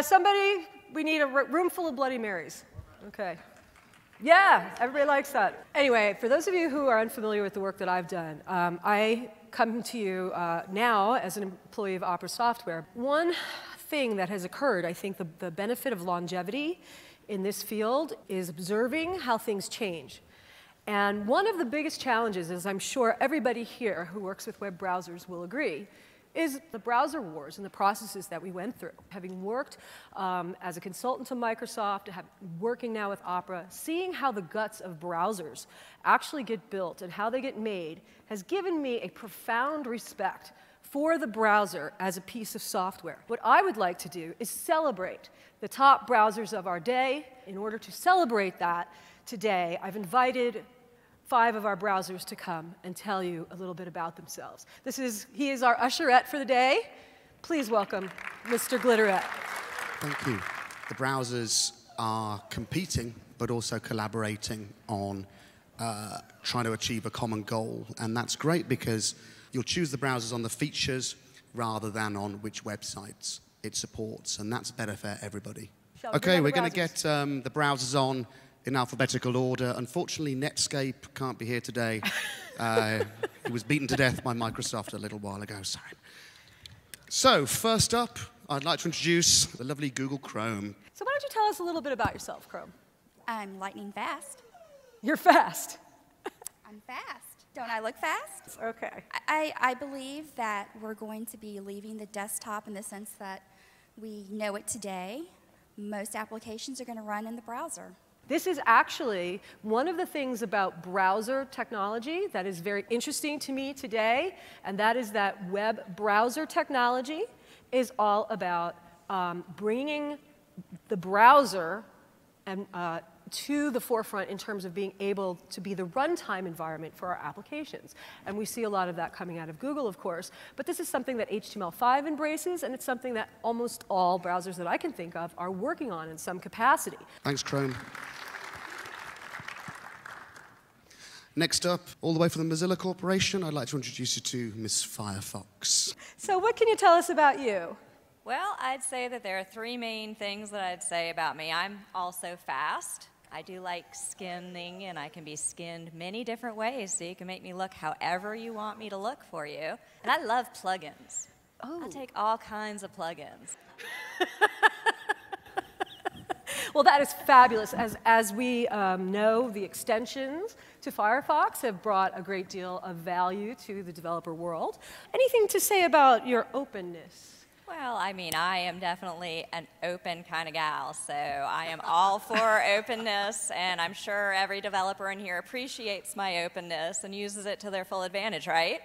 Somebody, we need a room full of Bloody Marys. Okay. Yeah, everybody likes that. Anyway, for those of you who are unfamiliar with the work that I've done, I come to you now as an employee of Opera Software. One thing that has occurred, I think the benefit of longevity in this field is observing how things change. And one of the biggest challenges, as I'm sure everybody here who works with web browsers will agree, is the browser wars and the processes that we went through. Having worked as a consultant to Microsoft, working now with Opera, seeing how the guts of browsers actually get built and how they get made has given me a profound respect for the browser as a piece of software. What I would like to do is celebrate the top browsers of our day. In order to celebrate that today, I've invited 5 of our browsers to come and tell you a little bit about themselves. He is our Usherette for the day. Please welcome Mr. Glitterette. Thank you. The browsers are competing, but also collaborating on trying to achieve a common goal. And that's great because you'll choose the browsers on the features rather than on which websites it supports. And that's better for everybody. Okay, we're going to get the browsers on in alphabetical order. Unfortunately, Netscape can't be here today. He was beaten to death by Microsoft a little while ago, sorry. So, first up, I'd like to introduce the lovely Google Chrome. So why don't you tell us a little bit about yourself, Chrome? I'm lightning fast. You're fast. I'm fast. Don't I look fast? Okay. I believe that we're going to be leaving the desktop in the sense that we know it today. Most applications are going to run in the browser. This is actually one of the things about browser technology that is very interesting to me today, and that is that web browser technology is all about bringing the browser and, to the forefront in terms of being able to be the runtime environment for our applications. And we see a lot of that coming out of Google, of course, but this is something that HTML5 embraces, and it's something that almost all browsers that I can think of are working on in some capacity. Thanks, Chrome. Next up, all the way from the Mozilla Corporation, I'd like to introduce you to Miss Firefox. So what can you tell us about you? Well, I'd say that there are 3 main things that I'd say about me. I'm also fast. I do like skinning, and I can be skinned many different ways, so you can make me look however you want me to look for you. And I love plugins. Oh. I take all kinds of plugins. Well, that is fabulous. As we know, the extensions to Firefox have brought a great deal of value to the developer world. Anything to say about your openness? Well, I mean, I am definitely an open kind of gal, so I am all for openness, and I'm sure every developer in here appreciates my openness and uses it to their full advantage, right?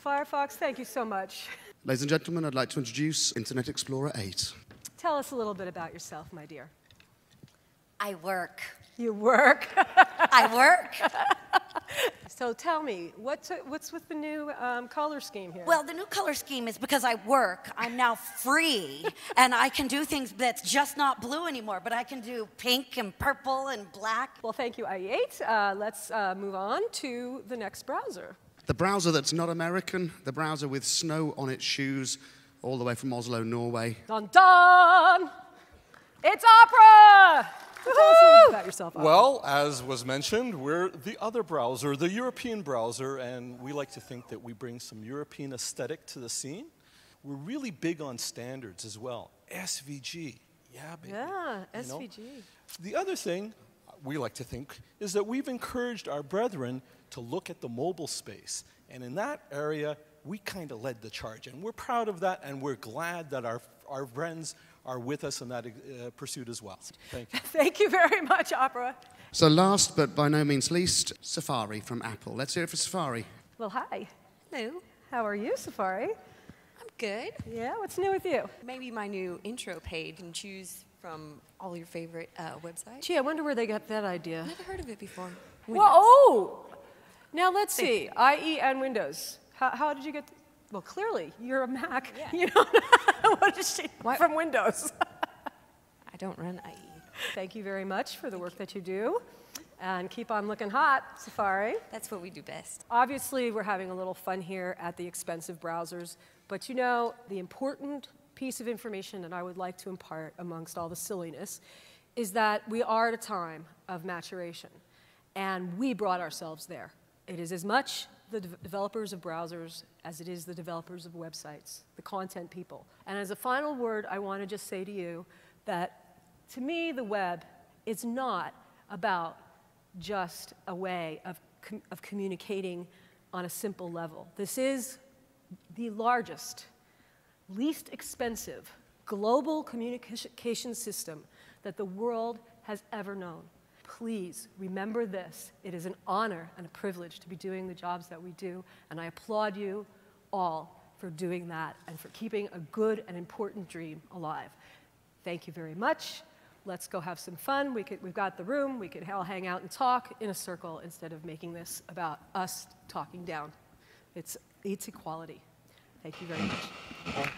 Firefox, thank you so much. Ladies and gentlemen, I'd like to introduce Internet Explorer 8. Tell us a little bit about yourself, my dear. I work. You work? I work. So tell me, what's with the new color scheme here? Well, the new color scheme is because I work. I'm now free, and I can do things that's just not blue anymore, but I can do pink and purple and black. Well, thank you, IE8. Let's move on to the next browser. The browser that's not American, the browser with snow on its shoes, all the way from Oslo, Norway. Dun dun! It's Opera! Tell us a little bit about yourself, Opera. Well, as was mentioned, we're the other browser, the European browser, and we like to think that we bring some European aesthetic to the scene. We're really big on standards as well. SVG, yeah, baby. Yeah, You SVG. know? The other thing we like to think is that we've encouraged our brethren to look at the mobile space, and in that area, we kind of led the charge, and we're proud of that, and we're glad that our friends are with us in that pursuit as well. Thank you. Thank you very much, Opera. So last, but by no means least, Safari from Apple. Let's hear it for Safari. Well, hi. Hello. How are you, Safari? I'm good. Yeah, what's new with you? Maybe my new intro page and choose from all your favorite websites. Gee, I wonder where they got that idea. Never heard of it before. Well, oh! Now let's see. IE and Windows. How did you get... Well, clearly, you're a Mac. Yeah. You don't know what is she from Windows. I don't run IE. Thank you very much for the work that you do. And keep on looking hot, Safari. That's what we do best. Obviously, we're having a little fun here at the expense of browsers. But you know, the important piece of information that I would like to impart amongst all the silliness is that we are at a time of maturation, and we brought ourselves there. It is as much the developers of browsers as it is the developers of websites, the content people. And as a final word, I want to just say to you that, to me, the web is not about just a way of communicating on a simple level. This is the largest, least expensive global communication system that the world has ever known. Please remember this. It is an honor and a privilege to be doing the jobs that we do, and I applaud you all for doing that and for keeping a good and important dream alive. Thank you very much. Let's go have some fun. We've got the room. We could all hang out and talk in a circle instead of making this about us talking down. It's equality. Thank you very much.